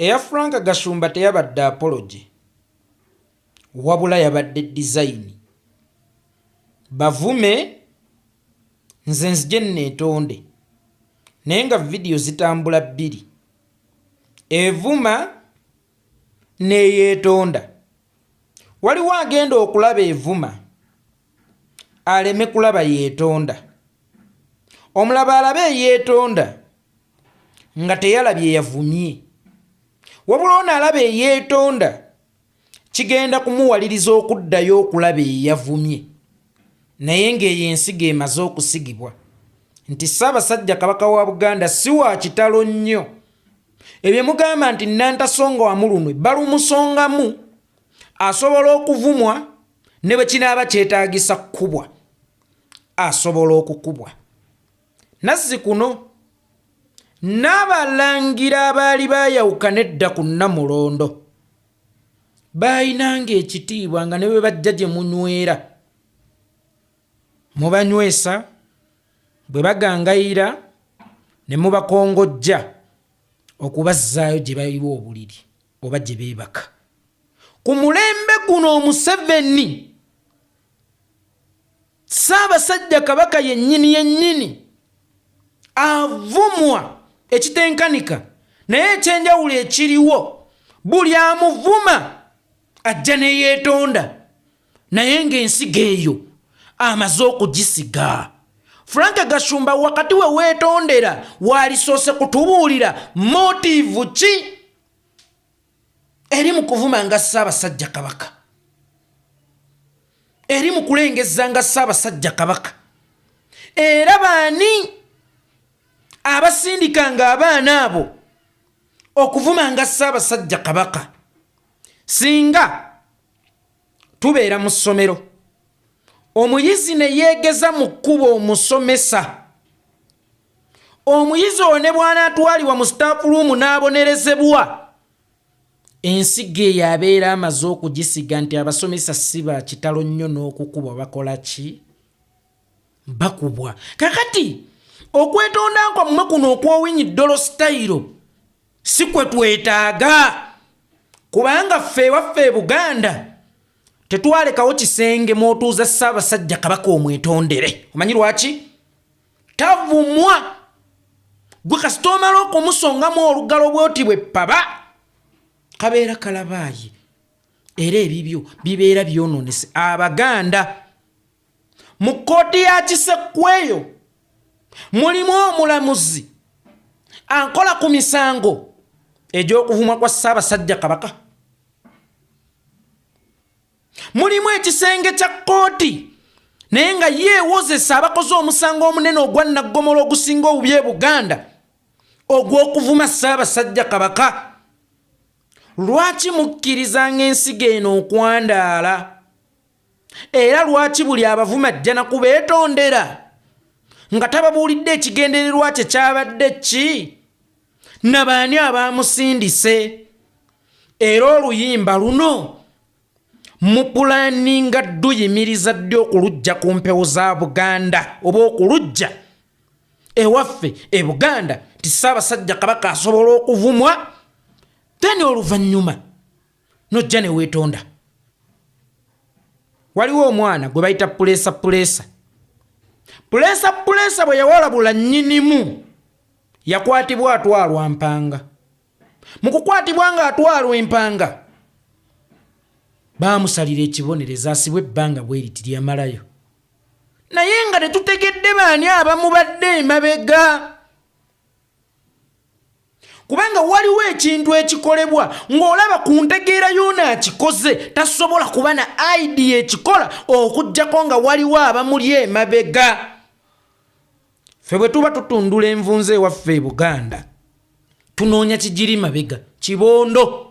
eya Frank Gashumba teyabadde apology wabula yabadde design bavume nze nzije neetonde naye nga video zitambula bbiri evuma neyeetonda waliwo agenda okulaba evuma aleme kulaba yeetonda omulaba alabe yeetonda nga teyalabye yavumye wabula ono alaba yeetonda kigenda kumuwaliriza okuddayo okulaba eyavumye naye ng'eyo ensigo emaze okusigibwa nti Ssaabasajja Kabaka wa Buganda si wa kitalo nnyo ebyo mugamba nti Nantasonga wamulunwe balumusongamu asobola okuvumwa ne bwe kinaaba kyetaagisa kkubwa asobola okukubwa nazzi kuno n'abalangira abaali baayawuka nedda ku Namulondo baayinanga ekitiibwa nga ne bwe bajja gye munywera mubanywesa bwe bagangayira ne mubakongojja okubazzaayo gye bayiwa obuliri oba gye beebaka ku mulembe guno Museveni Ssaabasajja Kabaka yennyini avumwa ekitenkanika naye ekyenjawulo ekiriwo buli amuvuma ajja ne yeetonda naye ng'ensigo eyo amaze okugisiga. Frank Gashumba wakati we weetondera walisoose kutubuulira motivu ki eri mu kuvuma nga Ssaabasajja Kabaka, eri mu kulengeza nga Ssaabasajja Kabaka, era baani abasindikanga abaana abo okuvuma nga Ssaabasajja Kabaka. Singa tubeera mu ssomero omuyizi ne yeegeza mu kkubo omusomesa, omuyizi ono ne bw'anaatwalibwa mu staff room n'abonerezebwa, ensigo eyo abeera amaze okugisiga nti abasomesa si ba kitalo nnyo n'okukubwa bakola ki? Bakubwa. Kakati okwetonda kwammwe kuno okw'owinyi ddolo sitayiro si kwe twetaaga, kubanga ffe waffe Buganda tetwalekawo kisenge mw'otuuza Ssaabasajja Kabaka omwetondere. Omanyi lwaki? Tavumwa. Gwe kasita omala okumusongamu olugalo bw'oti bwe ppaba kabeera kalabaayi, era ebibyo bibeera byonoonese Abaganda. Mu kkooti ya Kisekweyo mulimu omulamuzi ankola ku misango egy'okuvumwa kwa Ssaabasajja Kabaka. Mulimu ekisenge kya kkooti naye nga yeewozesa abakoze omusango omunene ogwa Nnaggomolo ogusinga obubi e Buganda ogw'okuvuma Ssaabasajja Kabaka. Lwaki mukkirizanga ensigo eno okwandaala? Era lwaki buli abavuma ajja na kubeetondera nga tababuulidde ekigendererwa kye kyabadde ki? Nabaani abaamusindise? Era oluyimba luno mupulaninga dduyimiriza ddi okulujja ku mpewo za Buganda oba okulujja ewaffe e Buganda ti Ssaabasajja Kabaka asobola okuvumwa, teni oluvannyuma nojja ne weetonda. Waliwo omwana gwe bayita Puleesa bwe yawalabula nnyinimu yakwatibwa atwalwa mpanga. Mu kukwatibwa nga atwalwa empanga baamusalira ekibonerezo asibwe ebbanga bwe liti lyamalayo, naye nga tetutegedde baani abamubadde emabega, kubanga waliwo ekintu ekikolebwa ng'olaba ku ntegeera y'ono akikoze tasobola kuba na idea ekikola okuggyako nga waliwo abamuli emabega. Ffe bwe tuba tutundula envunza ewaffe e Buganda tunoonya kigiri mabega, kibondo,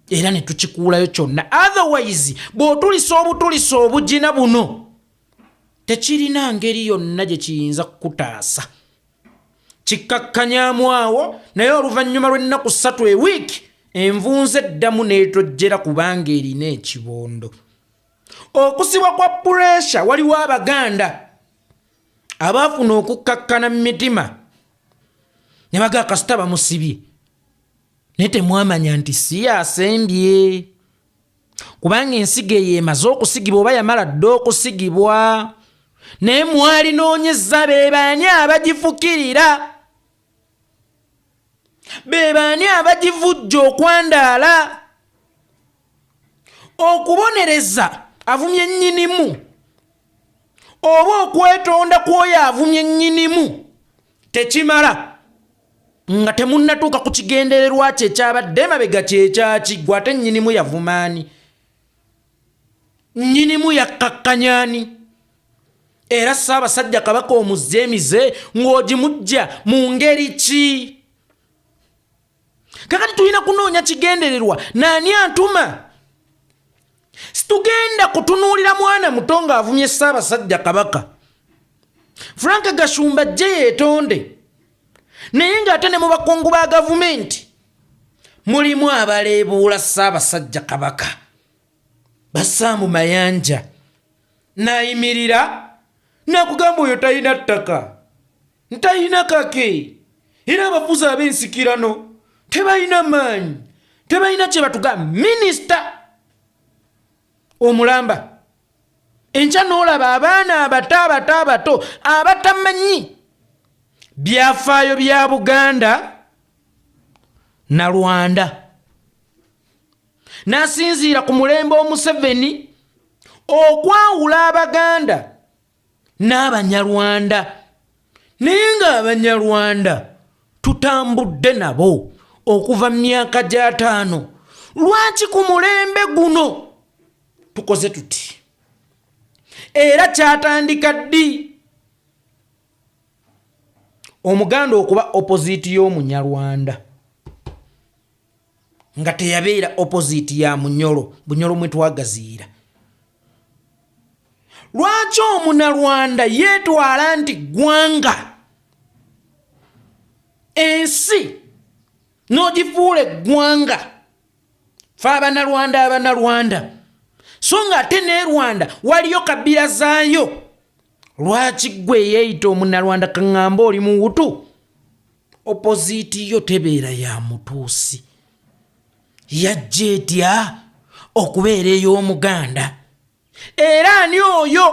era ne tukikuulayo kyonna. Otherwise bw'otulisa obutulisa obugina buno tekirina ngeri yonna gye kiyinza kukutaasa. Kikkakkanyamu awo, naye oluvannyuma lw'ennaku 3 ewiiki envunza eddamu n'etojjera kubanga erina ekibondo. Okusibwa kwa puleesha, waliwo Abaganda abaafuna okukkakkana mu mitima ne bagaa kasita bamusibye nete mwamanya nti si asembye kubanga ensigo eyo emaze okusigibwa oba yamala dda okusigibwa naye mwali noonyezza be baani abagifukirira be baani abagivujja okwandaala okubonereza avumye nnyinimu oba okwetonda kw'oyo avumye nnyinimu tekimala nga temunnatuuka ku kigendererwa kye ekyabadde emabega kyekyaki gwe ate nnyinimu yavumaani nnyinimu yakkakkanyaani era Ssaabasajja Kabaka omuzze emize ng'ogimujja mu ngeri ki kakati tulina kunoonya kigendererwa naani antuma situgenda kutunuulira mwana muto ng'avumye Ssaabasajja Kabaka Frank Gashumba ajje yeetonde naye ng'ate ne mu bakungu ba gavumenti mulimu abaleebuula Ssaabasajja Kabaka Bassaamu Mayanja n'ayimirira n'akugamba oyo talina ttaka ntalina kake era abafuzi ab'ensikirano tebalina maanyi tebalina kye batugamba minisita omulamba enkya n'olaba abaana abato abatamanyi byafaayo bya Buganda na Rwanda n'asinziira ku mulembe Museveni okwawula Abaganda n'Abanyarwanda naye ng'Abanyarwanda tutambudde nabo okuva mu myaka gya 5 lwaki ku mulembe guno tukoze tuti era kyatandika ddi Omuganda okuba opposite y'Omunyarwanda nga teyabeera opposite ya Bunyoro mwe twagaziira lwaki Omunarwanda yeetwala nti ggwanga ensi n'ogifuula eggwanga fe Abanarwanda so nga ate ne Rwanda waliyo kabira zaayo lwaki gwe yeeyita Omunarwanda kaŋŋamba oli muwutu opposite yo tebeera ya mutuusi yajja etya okubeera ey'Omuganda era ani oyo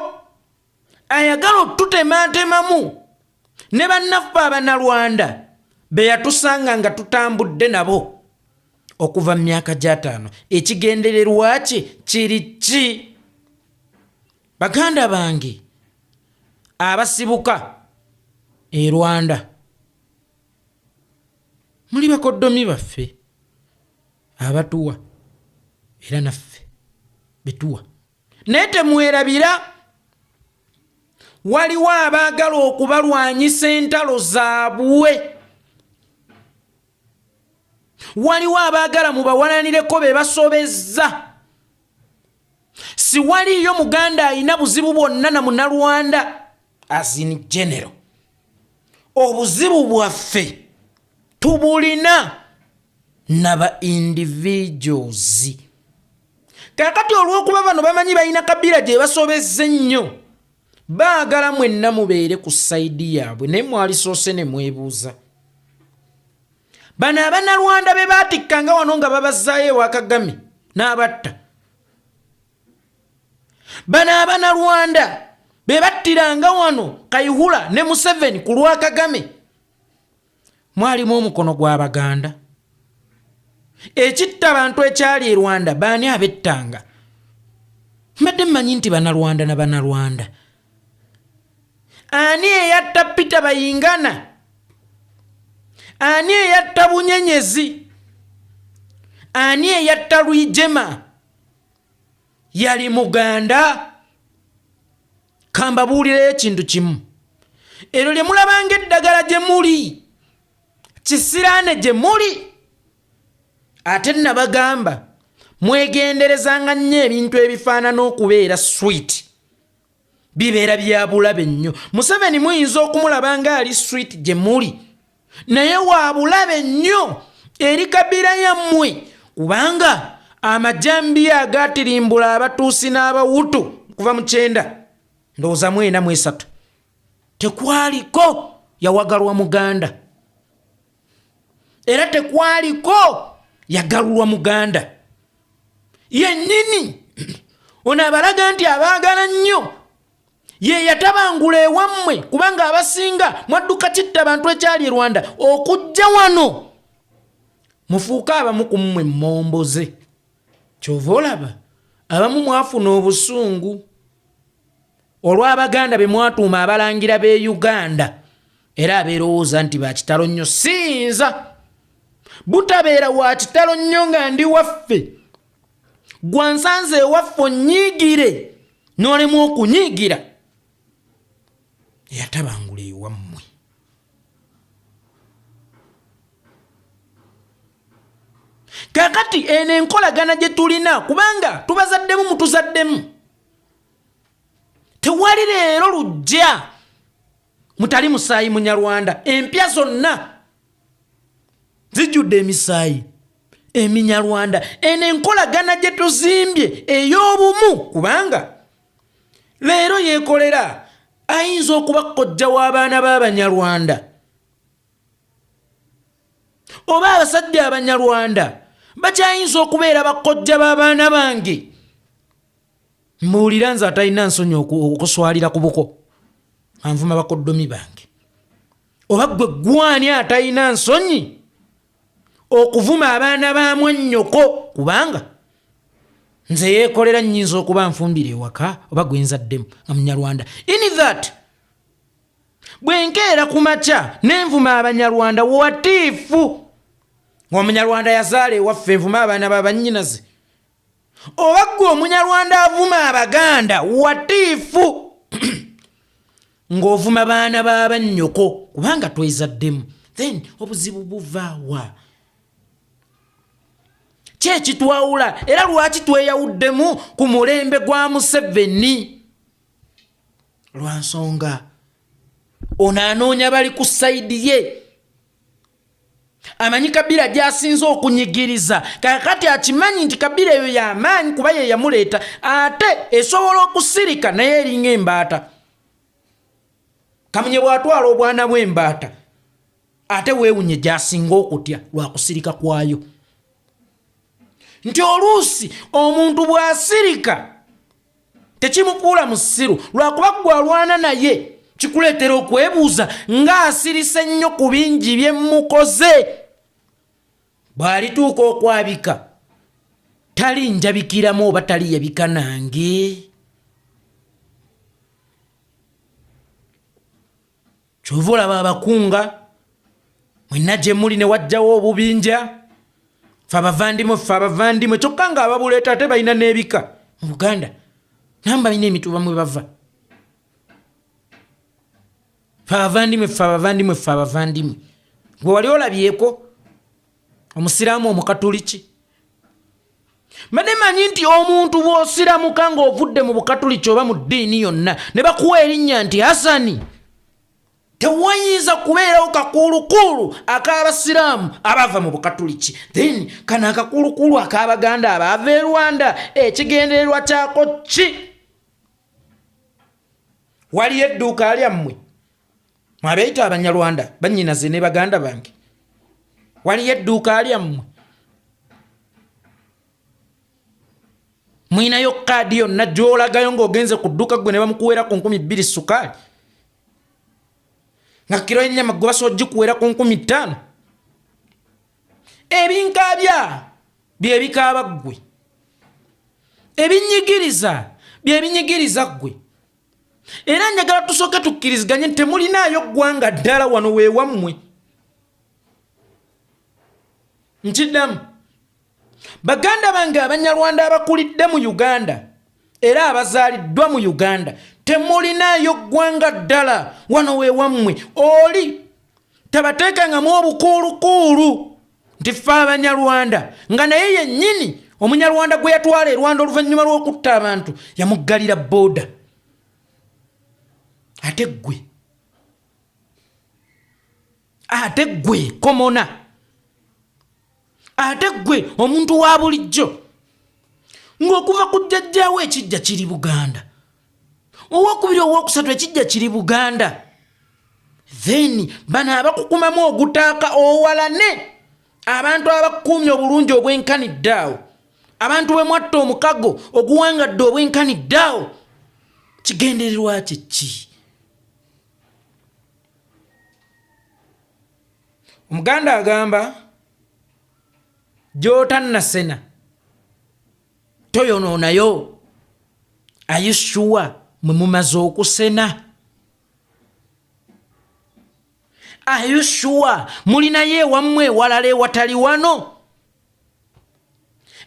ayagala otutematemamu ne bannaffe Abanarwanda be yatusanga nga tutambudde nabo okuva mu myaka gya 5 ekigendererwa kye kiri ki baganda bange abasibuka e Rwanda muli bakoddomi baffe abatuwa era naffe betuwa naye temwerabira waliwo abaagala okubalwanyisa entalo zaabwe waliwo abaagala mubawalanireko be basobezza si waliyo Muganda alina buzibu bwonna na Munnarwanda as in general obuzibu bwaffe tubulina naba individuals kakati olw'okuba bano bamanyi balina kabira gye basobezza ennyo baagala mwenna mubeere ku sayidi yaabwe naye mwalisoose ne mwebuuza bano Abanarwanda be baatikkanga wano nga babazzaayo ewa Kagame n'abatta bano Abanarwanda be battiranga wano Kayihura ne Museveni ku lwa Kagame mwalimu omukono gw'Abaganda ekitta abantu ekyali e Rwanda baani abettanga mbadde mmanyi nti Banarwanda na Banarwanda ani eyatta Peter Bayingana ani eyatta Bunyenyezi ani eyatta Rwigema yali Muganda kambabuulira ekintu kimu ero lye mulabanga eddagala gye muli kisiraane gye muli ate nabagamba mwegenderezanga nnyo ebintu ebifaanana okubeera sweet bibeera bya bulabe nnyo Museveni muyinza okumulabanga ali sweet gye muli naye wa bulabe nnyo eri kabira yammwe kubanga amajambi agatirimbula abatuusi n'Abawutu kuva mu 9 ndowooza 43 tekwaliko yawagalwa Muganda era tekwaliko yagalulwa muganda yennyini ono abalaga nti abaagala nnyo ye yatabangula ewammwe kubanga abasinga mwadduka kitta bantu ekyali Rwanda okujja wano mufuuka abamu ku mmwe mmomboze kyova olaba abamu mwafuna obusungu olw'Abaganda be mwatuuma abalangira b'e Uganda era abeerowooza nti bakitalo nnyo siyinza butabeera wa kitalo nnyo nga ndi waffe gwansanze ewaffe onyiigire n'olemu okunyiigira yatabangula ewammwe kakati eno enkolagana gye tulina kubanga tubazaddemu mutuzaddemu tewali leero lujja mutali musaayi munyarwanda empya zonna zijjudde emisaayi eminyarwanda eno enkolagana gye tuzimbye ey'obumu kubanga leero yeekolera ayinza okuba kkojja w'abaana b'Abanyarwanda oba abasajja Abanyarwanda bakyayinza okubeera bakkojja b'abaana bange mbuulira nze atalina nsonyi okuswalira ku buko anvuma bakoddomi bange oba ggwe gwani atalina nsonyi okuvuma abaana ba mwannyoko kubanga nze yeekolera nnyinza okuba nfumbira ewaka oba gwe nzaddemu nga munyarwanda in that bwe nkeera ku makya n'envuma Abanyarwanda watiifu ng'Omunyarwanda yazaala ewaffe envuma abaana b'abannyinaze oba ggwe Omunyarwanda avuma Abaganda watiifu ng'ovuma baana b'abannyoko kubanga twezaddemu then obuzibu buvaawa kyekitwawula era lwaki tweyawuddemu ku mulembe gwa Museveni lwa nsonga ono anoonya bali ku sayidi ye amanyi Kabila gy'asinze okunyigiriza kakati akimanyi nti Kabila eyo y'amaanyi kuba ye yamuleeta ate esobola okusirika naye eringa embaata kamunye bw'atwala obwana bw'embaata ate weewunye gy'asinga okutya lwa kusirika kwayo nti oluusi omuntu bw'asirika tekimukuula mu ssiru lwakuba gwalwana naye kikuleetera okwebuuza ng'asirise nnyo ku bingi bye mukoze bw'alituuka okwabika talinjabikiramu oba taliyabika nange kyova olaba abakunga mwenna gye muli ne wajjawo obubinja ffe abavandimwe kyokka nga ababuleeta ate balina n'ebika mu Buganda namba balina emituba mwe bava ffe abavandimwe gwe wali olabyeko omusiraamu omukatuliki mbadde manyi nti omuntu bw'osiramuka ng'ovudde mu bukatuliki oba mu ddiini yonna ne bakuwa erinnya nti Hasani tewayinza kubeerawo kakuulukuulu ak'abasiraamu abava mu bukatuliki then kano akakuulukuulu ak'Abaganda abaava e Rwanda ekigendererwa kyako ki waliyo edduuka lyammwe mwabeeyita Abanyarwanda bannyinaze ne baganda bange waliyo edduuka lyammwe mwinayo kaadi yonna gy'olagayo ng'ogenze ku dduuka gwe ne bamukuweera ku 2,000 sukaali nga kiro ennyama gwe basobola gikuweera ku 5,000 ebinkaabya bye bikaaba ggwe ebinyigiriza bye binyigiriza ggwe era njagala tusooke tukkiriziganye nti temulinaayo ggwanga ddala wano weewammwe nkiddamu baganda bange Abanyarwanda abakulidde mu Uganda era abazaaliddwa mu Uganda temulinaayo ggwanga ddala wano weewammwe oli tabateekangamu obukuulukuulu nti ffe Abanyarwanda nga naye yennyini Omunyarwanda gwe yatwala e Rwanda oluvannyuma lw'okutta abantu yamuggalira booda ate ggwe komona ate ggwe omuntu wa bulijjo ng'okuva ku jjajjaawo ekijja kiri Buganda owokubiri owokusatu ekijja kiri Buganda then bano abakukumamu ogutaaka owalane abantu abakuumye obulungi obwenkaniddeawo, abantu bwe mwatta omukago oguwangadde obwenkaniddeawo, kigendererwa ki? Omuganda agamba gy'otannasena toyonoonayo. Are you sure mwe mumaze okusena? Are you sure mulinayo ewammwe ewalala ewatali wano?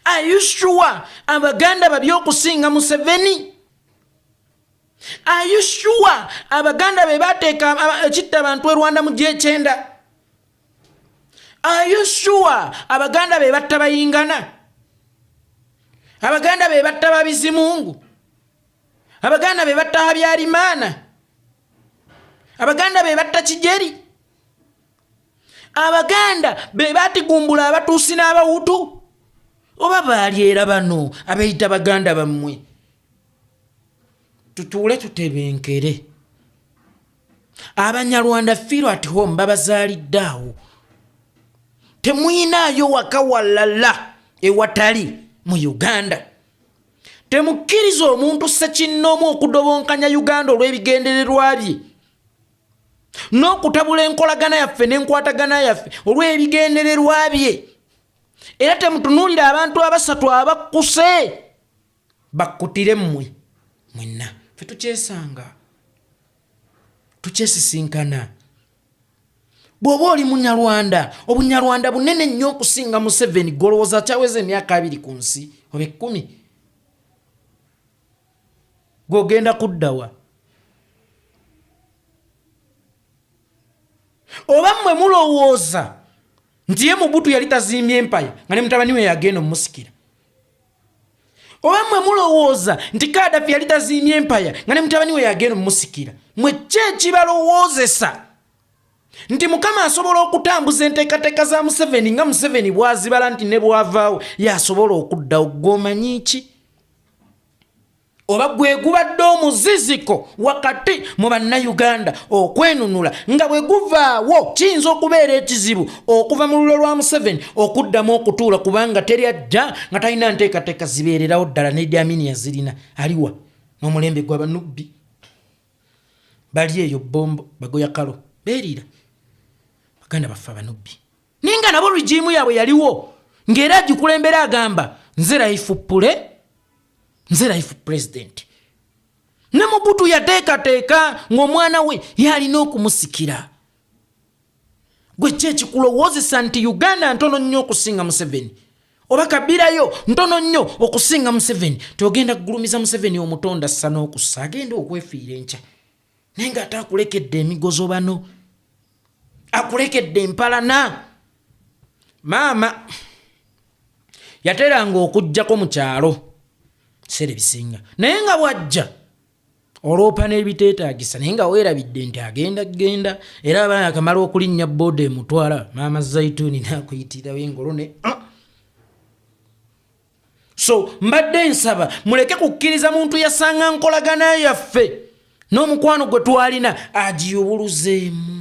Are you sure Abaganda babi okusinga Museveni? Are you sure Abaganda be bateeka ekitta abantu e Rwanda mu G9? Are you sure Abaganda be batta Bayingana? Abaganda be batta Babizimungu? Abaganda be batta Habyarimana? Abaganda be batta Kijeri? Abaganda be batigumbula abatuusi n'Abahutu? Oba baali era bano abeyita Baganda bammwe? Tutuule tutebenkere. Abanyarwanda feel at home babazaaliddeawo. Temuyinaayo waka walala ewatali mu Uganda. Temukkiriza omuntu ssekinnoomu okudobonkanya Uganda olw'ebigendererwa bye, n'okutabula enkolagana yaffe n'enkwatagana yaffe olw'ebigendererwa bye. Era temutunuulira abantu abasatu abakkuse bakkutire mmwe mwenna. Ffe tukyesanga, tukyesisinkana. Bw'oba oli Munyarwanda, Obunyarwanda bunene nnyo okusinga Museveni, golowooza akyaweza emyaka 2 ku nsi oba 10. Gw'ogenda kuddawa? Oba mmwe mulowooza nti ye Mobutu yali tazimbye empaya nga ne mutabani we yagenda omusikira? Oba mmwe mulowooza nti Kadafi yali tazimbye empaya nga ne mutabani we yagenda omusikira? Mwe ki ekibalowoozesa nti Mukama asobola okutambuza enteekateeka za Museveni nga Museveni bwazibala nti ne bwavaawo yasobola okuddawo? Gw'omanyi ki? Oba gwe gubadde omuziziko wakati mu bannayuganda okwenunula nga bwe guvaawo kiyinza okubeera ekizibu okuva mu lulo lwa Museveni okuddamu okutuula, kubanga teri ajja nga talina nteekateeka zibeererawo ddala ne Idi Amin yazirina. Aliwa n'omulembe gw'abanubbi bali eyo Bombo, Bagoya Kalo beerira. Baganda baffe abanubbi naye nga nabo rigimu yaabwe yaliwo ng'era agikulembera agamba nze Raifupule, nze Life President. Ne Mobutu yateekateeka ng'omwana we yalina okumusikira. Gwe ki ekikulowoozesa nti Uganda ntono nnyo okusinga Museveni? Oba Kabirayo ntono nnyo okusinga Museveni? Togenda kugulumiza Museveni omutonda ssa n'okussa, agenda okwefiira enkya. Naye ng'ate akulekedde emigozo bano, akulekedde empalana. Maama yateranga okujjako mu kyalo sere bisinga, naye nga bwajja oloopa n'ebiteetaagisa, naye nga weerabidde nti agenda era abaana akamala okulinnya booda emutwala Maama Zaituni n'akuyitirawo engolo ne so mbadde nsaba muleke kukkiriza muntu yasanga nkolagana yaffe n'omukwano gwe twalina agiyubuluzeemu.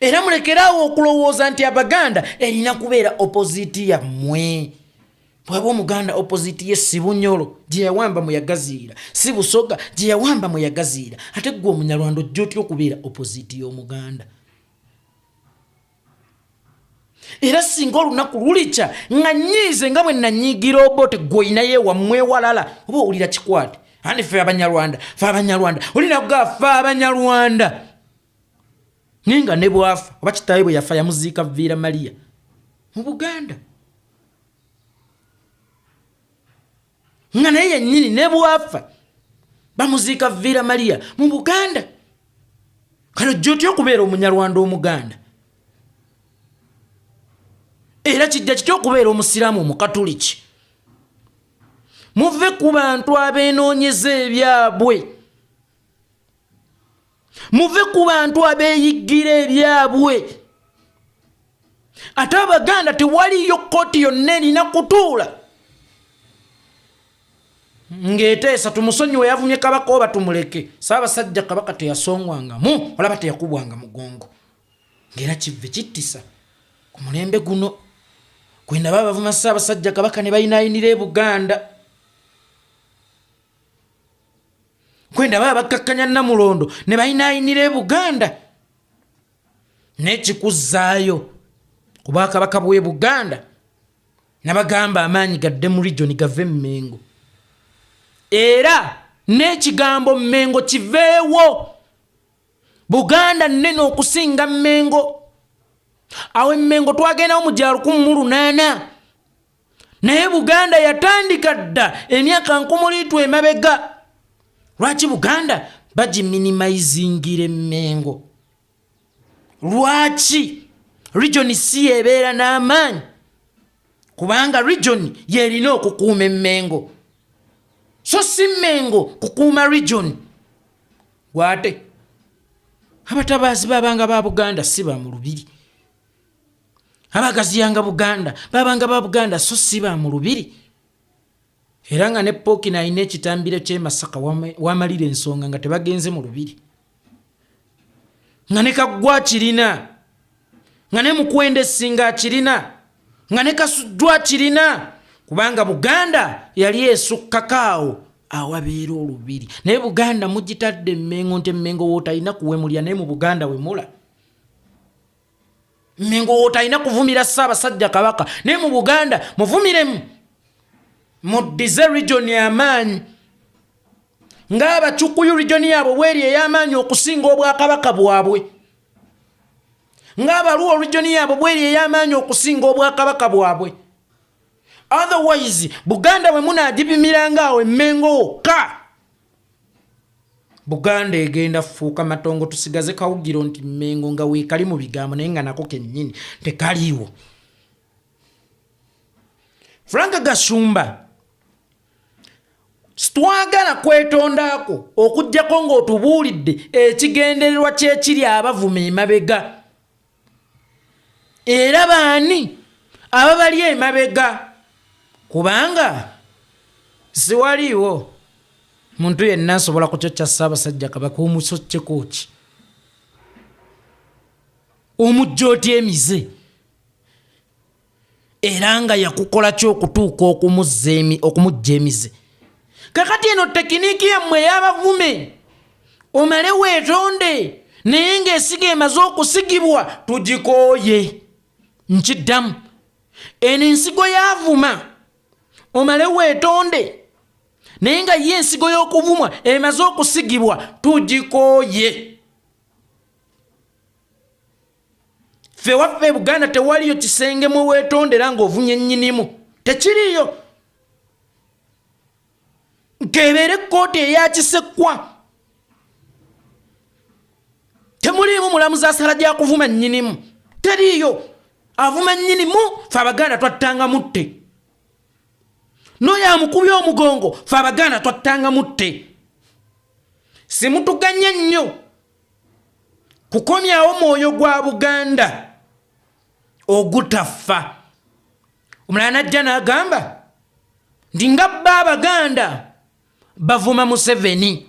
Era mulekerawo okulowooza nti Abaganda erina kubeera opposite yammwe. Bw'aba Omuganda opposite ye si Bunyolo gye yawamba mwe yagaziira, si Busoga gye yawamba mwe yagaziira, ate gwe Omunyarwanda ojja otya okubeera opposite y'Omuganda? Era singa olunaku lulikya nga nnyiize nga bwe nanyiigira Obote gw'olinayo ewammwe ewalala, oba owulira kikwate? Andi ffe Abanyarwanda, olina kugaa ffe Abanyarwanda. Ninga ne bwafa oba kitaawe bwe yafa yamuziika Vira Maria mu Buganda, nga naye yennyini ne bwafa bamuziika Vira Maria mu Buganda. Kale ojja otya okubeera Omunyarwanda Omuganda? Era kijja kitya okubeera Omusiraamu Omukatuliki? Muve ku bantu abeenoonyeza ebyabwe, muve ku bantu abeeyiggira ebyabwe. Ate Abaganda tewaliyo kkooti yonna erina kutuula ng'eteesa tumusonyiwe yavumye Kabaka oba tumuleke. Ssaabasajja Kabaka teyasongwangamu olaba teyakubwanga mugongo. ngera kive kittisa ku mulembe guno kwenda bavuma Ssaabasajja Kabaka ne bayinaayinira e Buganda kwenda bakkakkanya Namulondo ne bayinaayinira e Buganda n'ekikuzzaayo ku Bwakabaka bw'e Buganda nabagamba amaanyi gadde mu region gave Mmengo era n'ekigambo Mmengo kiveewo Buganda nnene okusinga Mmengo awe Mmengo twagendawo mu gya 1800 naye Buganda yatandika dda emyaka 900 emabega lwaki Buganda bagiminimizingire Mmengo lwaki region si ebeera n'amaanyi kubanga region yerina okukuuma Mmengo so si Mmengo kukuuma region gwate abatabaazi babanga ba Buganda si ba mu lubiri abagaziyanga Buganda babanga ba Buganda so si ba mu lubiri era nga ne Ppookino alina ekitambiro ky'e Masaka wamalira ensonga nga tebagenze mu lubiri nga ne Kaggwa kirina nga ne Mukwende Ssinga kirina nga ne Kasujjwa kirina kubanga Buganda yali esukkakaawo awabeera olubiri naye Buganda mugitadde Mmengo nti Mmengo wootalina kuwemulya naye mu Buganda wemula Mmengo wootalina kuvumira Ssaabasajja Kabaka naye mu Buganda muvumiremu muddize region y'amaanyi ng'Abakyukuyu region yaabwe bweri ey'amaanyi okusinga Obwakabaka bwabwe ng'Abaluo region yaabwe bweri ey'amaanyi okusinga Obwakabaka bwabwe otherwise Buganda bwe munaagipimiranga awo Mmengo wokka Buganda egenda fuuka matongo tusigaze kawugiro nti Mmengo nga weekali mu bigambo naye nga nako kennyini tekaliiwo. Frank Gashumba twagala kwetondaako okujjako ng'otubuulidde ekigendererwa kyekiri abavuma emabega era baani ababali emabega kubanga siwaliiwo muntu yenna asobola kucocca Ssaabasajja Kabaka omusocceko ki omujja otya emize era nga yakukola ki okutuuka okumujja emize kakati eno tekiniiki yammwe ey'abavume omale weetonde naye ng'esiga emaze okusigibwa tugikooye nkiddamu eno ensigo y'avuma omale weetonde naye nga ye ensigo y'okuvumwa emaze okusigibwa tugikooye ffe waffe Buganda tewaliyo kisenge mwe weetondera ng'ovunye nnyinimu tekiriyo nkebeere kkooti eyakisekkwa temuliimu mulamuzi asala gya kuvuma nnyinimu teriyo avuma nnyinimu ffe Abaganda twattanga mutte n'oyo amukubye omugongo ffe Abaganda twattanga mutte simutuganya nnyo kukomyawo mwoyo gwa Buganda ogutaffa omulala najja n'agamba ndi nga bba Abaganda bavuma Museveni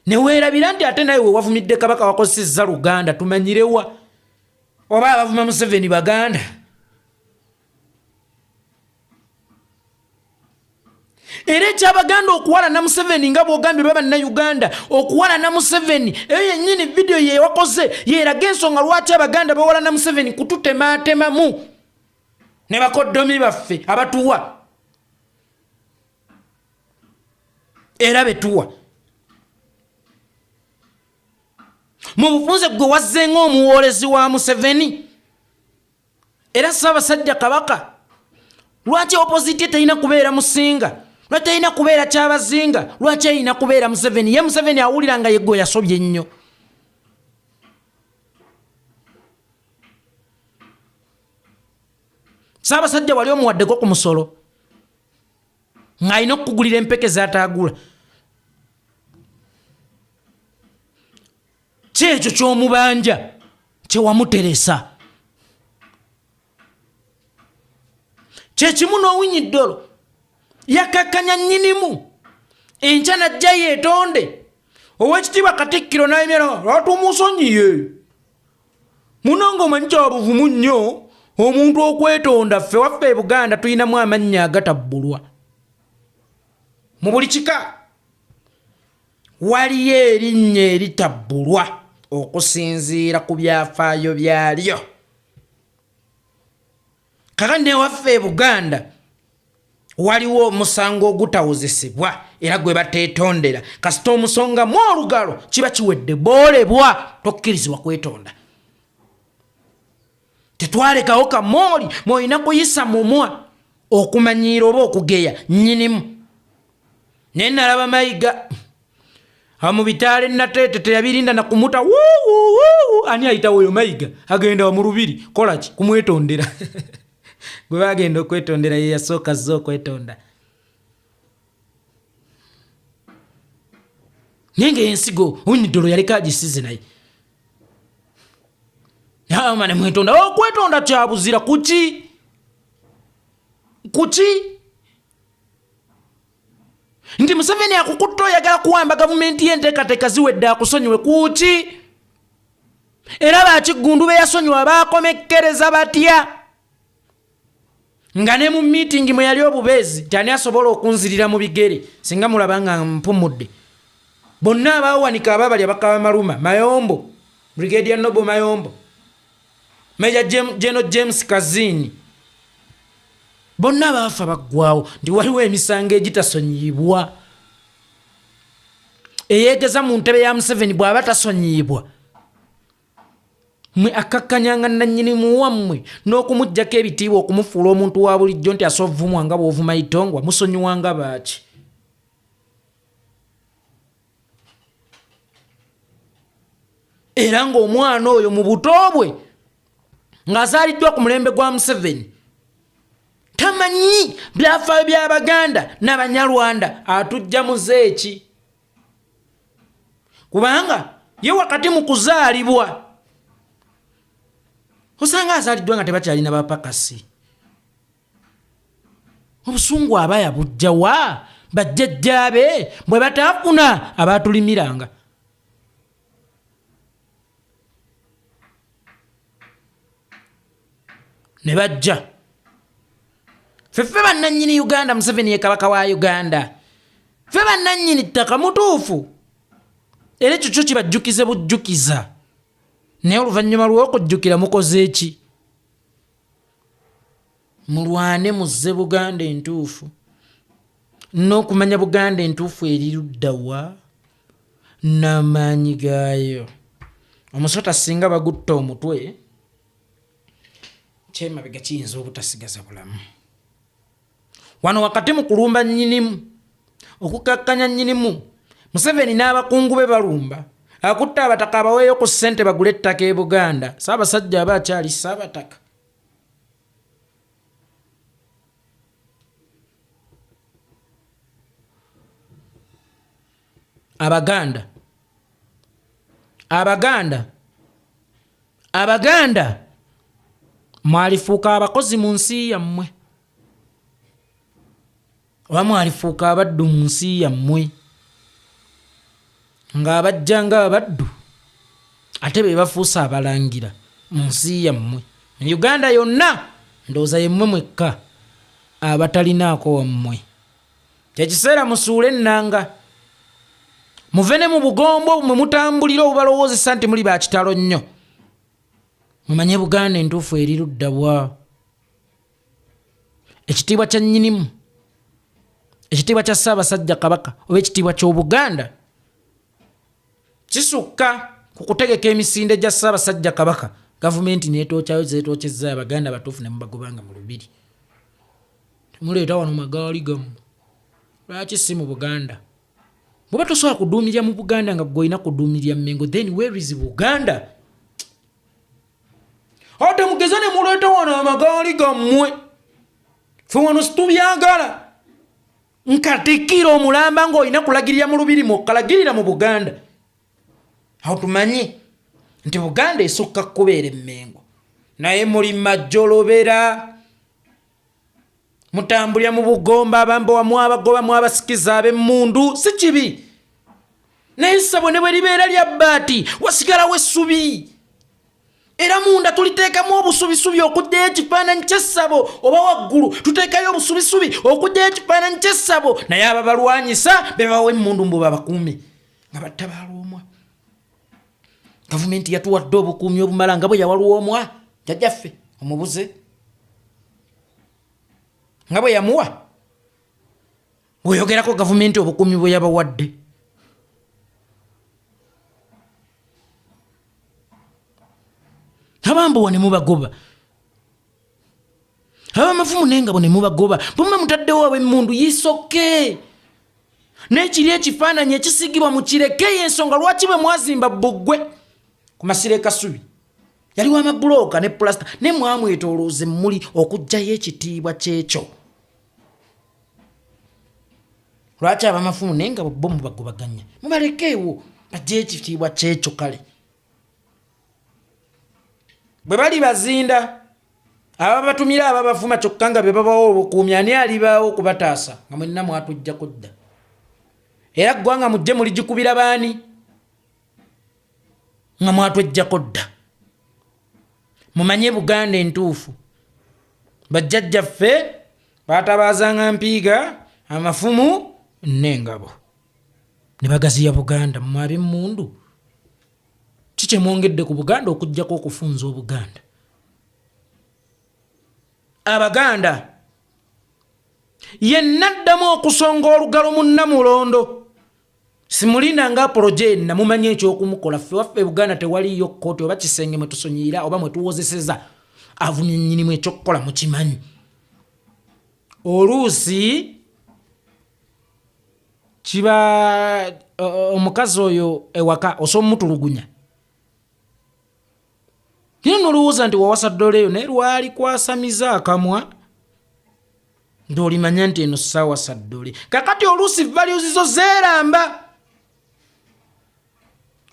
ne weerabira nti ate naye we wavumidde Kabaka wakozesezza Luganda tumanyirewa oba abavuma Museveni Baganda era eky'Abaganda okuwalana Museveni nga bw'ogambye baba Uganda okuwalana Museveni eyo yennyini vidiyo ye wakoze yeeraga ensonga lwaki Abaganda bawalana Museveni kututematemamu ne bakoddomi baffe abatuwa era betuwa mu bufunze gwe wazzenga omuwoolezi wa Museveni era Ssaabasajja Kabaka lwaki opposite terina kubeera musinga lwaki terina kubeera kyabazinga lwaki erina kubeera Museveni ye Museveni awulira nga yegwe yasobye nnyo Ssaabasajja wali omuwaddeko ku musolo ng'alina okukugulira empeke z'ataagula kyekyo ky'omubanja kyewamuteresa kyekimu n'owinyi ddolo yakakkanya nnyinimu enkya najja yeetonde ow'ekitiibwa Katikkiro n'ayimira lwatumusonyiye munongo mancha obuvumu nnyo omuntu okwetonda ffe waffe Buganda tuyinamu amannya agatabbulwa mu buli kika waliyo erinnya eritabbulwa okusinziira ku byafaayo byalyo kakande waffe Buganda waliwo omusango ogutawozesebwa era gwe bateetondera kasita omusonga mu olugalo kiba kiwedde boolebwa tokkirizibwa kwetonda tetwalekawo kamooli mwolina kuyisa mumwa okumanyiira oba okugeya nnyinimu naye nalaba Mayiga mu bitaala Nateete teyabirinda na kumuta ani ayitawo oyo Mayiga agenda mu lubiri kolaki kumwetondera gwe bagenda okwetondera ye yasooka zo okwetonda nenge ensigo unyidolo yaleka agisize naye mane mwetonda okwetonda kyabuzira kuki nti Museveni akukutta oyagala kuwamba gavumenti y'enteekateeka ziwedde akusonyiwe kuki era bakigundu beyasonyiwa bakomekkereza batya nga ne mu meeting mwe yali obubeezi tani asobola okunzirira mu bigere singa mulaba nga mpumudde bonna abawanika ababali abakaba Maluma Mayombo Brigadier Noble Mayombo Major General James Kazini bonna baafa baggwawo ndi waliwo emisango egitasonyiyibwa eyeegeza mu ntebe ya Museveni bw'aba tasonyiyibwa mwe akakkanyanga nannyini muwammwe n'okumuggyako ebitiibwa okumufuula omuntu wa bulijjo nti asovumwa nga bw'ovuma itongwa musonyiwanga baaki era ng'omwana oyo mu buto bwe ng'azaaliddwa ku mulembe gwa Museveni tamanyi byafaayo by'Abaganda n'Abanyarwanda atujja muzeeki kubanga ye wakati mu kuzaalibwa osanga azaaliddwa nga tebakyalina bapakasi obusungu aba yabujja wa bajjajjaabe bwe bataafuna abaatulimiranga ne bajja feffe bannannyini Uganda Museveni ye kabaka wa Uganda ffe bannannyini ttaka mutuufu era ekyo kyo kibajjukize bujjukiza naye oluvannyuma lw'okujjukira mukoze eki mulwane muzze Buganda entuufu n'okumanya Buganda entuufu eri ludda wa n'amaanyi gaayo omusota singa bagutta omutwe kyemabega kiyinza obutasigaza bulamu wano wakati mu kulumba nnyinimu okukakkanya nnyinimu Museveni n'abakungu be balumba akutta abataka abaweeyo ku ssente bagule ettaka e Buganda Ssaabasajja aba akyali Ssaabataka Abaganda mwalifuuka abakozi mu nsi yammwe oba mwalifuuka abaddu mu nsi yammwe ng'abajja ng'abaddu ate be bafuusa abalangira mu nsi yammwe mu Uganda yonna ndowooza yemmwe mwekka abatalinaako wammwe kyekiseera musuule ennanga muve ne mu bugombo mwe mutambulira obubalowoozesa nti muli bakitalo nnyo mumanye Buganda entuufu eri ludda bwa ekitiibwa kya nnyinimu ekitiibwa kya Ssaabasajja Kabaka oba ekitiibwa ky'Obuganda kisukka ku kutegeka emisinde gya Ssaabasajja Kabaka gavumenti neetookyayo zeetookyezza Abaganda batuufu ne mubagobanga mu lubiri temuleeta wano magaali gammwe lwaki si mu Buganda bw'oba tosobola kuduumirira mu Buganda nga gwe olina kuduumirira Mengo then where is Buganda ate mugeze ne muleeta wano amagaali gammwe fe wano situbyagala nkatikira omulamba ng'olina kulagirira mu lubiri mukkalagirira mu Buganda awo tumanye nti Buganda esukka kubeera Mengo naye muli majjolobera mutambulira mu bugomba abamba wamu abagoba mu abasikiza ab'emmundu si kibi naye essabo ne bwe libeera lya bbaati wasigalawo essubi era munda tuliteekamu obusubisubi okuddayo ekifaananyi ky'essabo oba waggulu tuteekayo obusubisubi okuddayo ekifaananyi ky'essabo naye ababalwanyisa be bawa emmundu mbu babakuume nga battabaala omwa. Gavumenti yatuwadde obukuumi obumala nga bwe yawalwa omwa jjajjaffe omubuze nga bwe yamuwa. Weyogerako gavumenti obukuumi bwe yabawadde. Abambowa ne mubagoba, abamafumu n'engabo ne mubagoba, bwe mutaddewo ab'emmundu yisoke n'ekiri ekifaananyi ekisigibwa mu kireke y'ensonga lwaki bwe mwazimba Bbugwe ku Masiro Kasubi yaliwo amabulooka ne pulasta ne mwamwetoolooza emmuli okuggyayo ekitiibwa ky'ekyo. Lwaki abamafumu n'engabo bo mubagobaganya? Mubalekeewo baggye ekitiibwa ky'ekyo kale. Bwe bali bazinda ababatumira ababafuma kyokka nga be babawo obukuumi ani alibaawo okubataasa nga mwenna mwatujjako dda. Era ggwanga mujje muligikubira baani nga mwatwejjako dda. Mumanye Buganda entuufu. Bajjajjaffe baatabaazanga mpiiga amafumu n'engabo ne bagaziya Buganda mmwe ab'emmundu. Kiki mwongedde ku Buganda okuggyako okufunza Obuganda? Abaganda yenna addamu okusonga olugalo mu Namulondo simulinda nga apoloje namumanye ekyokumukola. Ffe waffe Buganda tewaliyo kkooti oba kisenge mwe tusonyiira oba mwe tuwozeseza avumye nnyinimu ekyokukola mukimanyi. Oluusi kiba omukazi oyo ewaka osomutulugunya kino nolowooza nti wawasa ddole eyo naye lwali kwasamiza akamwa ng'olimanya nti eno saawasa ddole. Kakati oluusi values zo zeeramba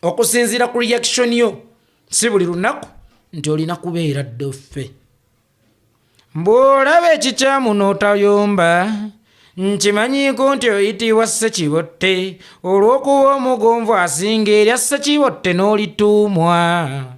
okusinziira ku reaction yo si buli lunaku nti olina kubeera ddoffe. Bw'olaba ekikyamu n'otayomba nkimanyiiko nti oyitibwa Ssekibotte olw'okuba omugonvu asinga erya Ssekibotte n'olituumwa.